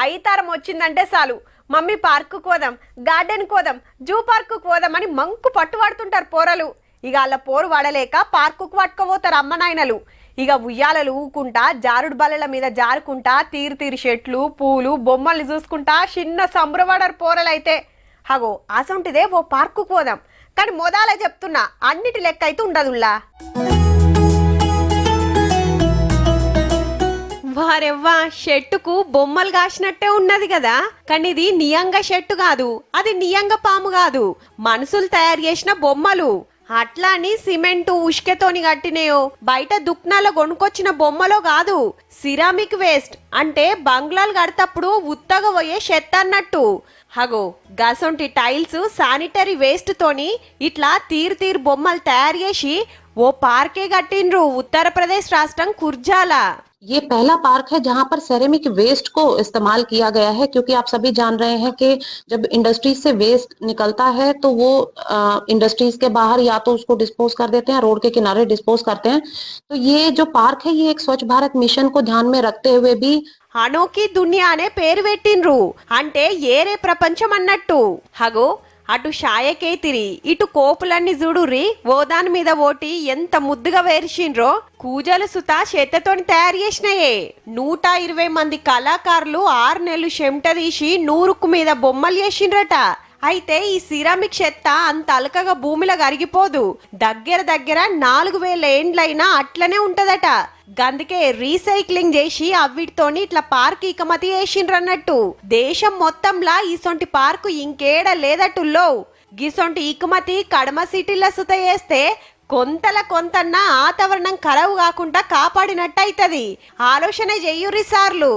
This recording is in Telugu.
ఐతారం వచ్చిందంటే చాలు మమ్మీ పార్కు కోదాం, గార్డెన్ కోదాం, జూ పార్కు కోదాం అని మంకు పట్టుబడుతుంటారు పోరలు. ఇక వాళ్ళ పోరు పడలేక పార్కుకు పట్టుకుపోతారు అమ్మ నాయనలు. ఇక ఉయ్యాలలు ఊకుంటా, జారుడు బల్లల మీద జారుకుంటా, తీరు తీరు చెట్లు పూలు బొమ్మల్ని చూసుకుంటా చిన్న సంబరపడరు పోరలైతే. హగో అసొంటిదే ఓ పార్కు కోదాం, కానీ మొదలే చెప్తున్నా అన్నిటి లెక్క అయితే ఉండదుల్లా. వారెవ్వా, షెట్టుకు బొమ్మలు కాసినట్టే ఉన్నది కదా, కానీ ఇది నియంగ షెట్టు కాదు, అది నియంగ పాము కాదు, మనుషులు తయారు చేసిన బొమ్మలు. అట్లా అని సిమెంటు ఉష్కెతోని కట్టినేయో బయట దుక్నాలో కొనుకొచ్చిన బొమ్మలో కాదు. సిరామిక్ వేస్ట్ అంటే బంగ్లాలు కడతప్పుడు ఉత్తగా పోయే చెత్త అన్నట్టు. హగో గసొంటి టైల్స్ శానిటరీ వేస్ట్ తోని ఇట్లా తీరు తీరు బొమ్మలు తయారు చేసి ఓ పార్కే కట్టిండ్రు ఉత్తరప్రదేశ్ రాష్ట్రం కుర్జాల. ये पहला पार्क है जहां पर सेरेमिक वेस्ट को इस्तेमाल किया गया है, क्योंकि आप सभी जान रहे हैं कि जब इंडस्ट्रीज से वेस्ट निकलता है तो वो इंडस्ट्रीज के बाहर या तो उसको डिस्पोज कर देते हैं, रोड के किनारे डिस्पोज करते हैं. तो ये जो पार्क है ये एक स्वच्छ भारत मिशन को ध्यान में रखते हुए भी అనోకి దునియా అనే పేరు పెట్టిండ్రు, అంటే ఏరే ప్రపంచం అన్నట్టు. హగో అటు షాయకేతిరి ఇటు కోపులన్నీ చూడుర్రి, ఓదాని మీద ఓటి ఎంత ముద్దుగా వేర్చిండ్రో. కూజలు సుత చేత్తతోని తయారు చేసినాయే. 120 మంది కళాకారులు 6 నెలలు చెమట తీసి 100కు మీద బొమ్మలు చేసిండ్రట. అయితే ఈ సిరామిక్ చెత్త అంత అలకగా భూమిలో కరిగిపోదు, దగ్గర దగ్గర 4000 ఏండ్లైనా అట్లనే ఉంటదట. గందుకే రీసైక్లింగ్ చేసి అవిటితోని ఇట్లా పార్క్ ఇకమతి చేసిండ్రన్నట్టు. దేశం మొత్తంలా ఈసొంటి పార్కు ఇంకేడ లేదట్టుల్లో. గీసొంటి ఇకమతి కడమ సిటీల సుత చేస్తే కొంతన్న వాతావరణం ఖరాబు కాకుండా కాపాడినట్టు అవుతుంది. ఆలోచన చెయ్యుర్రి సార్లు.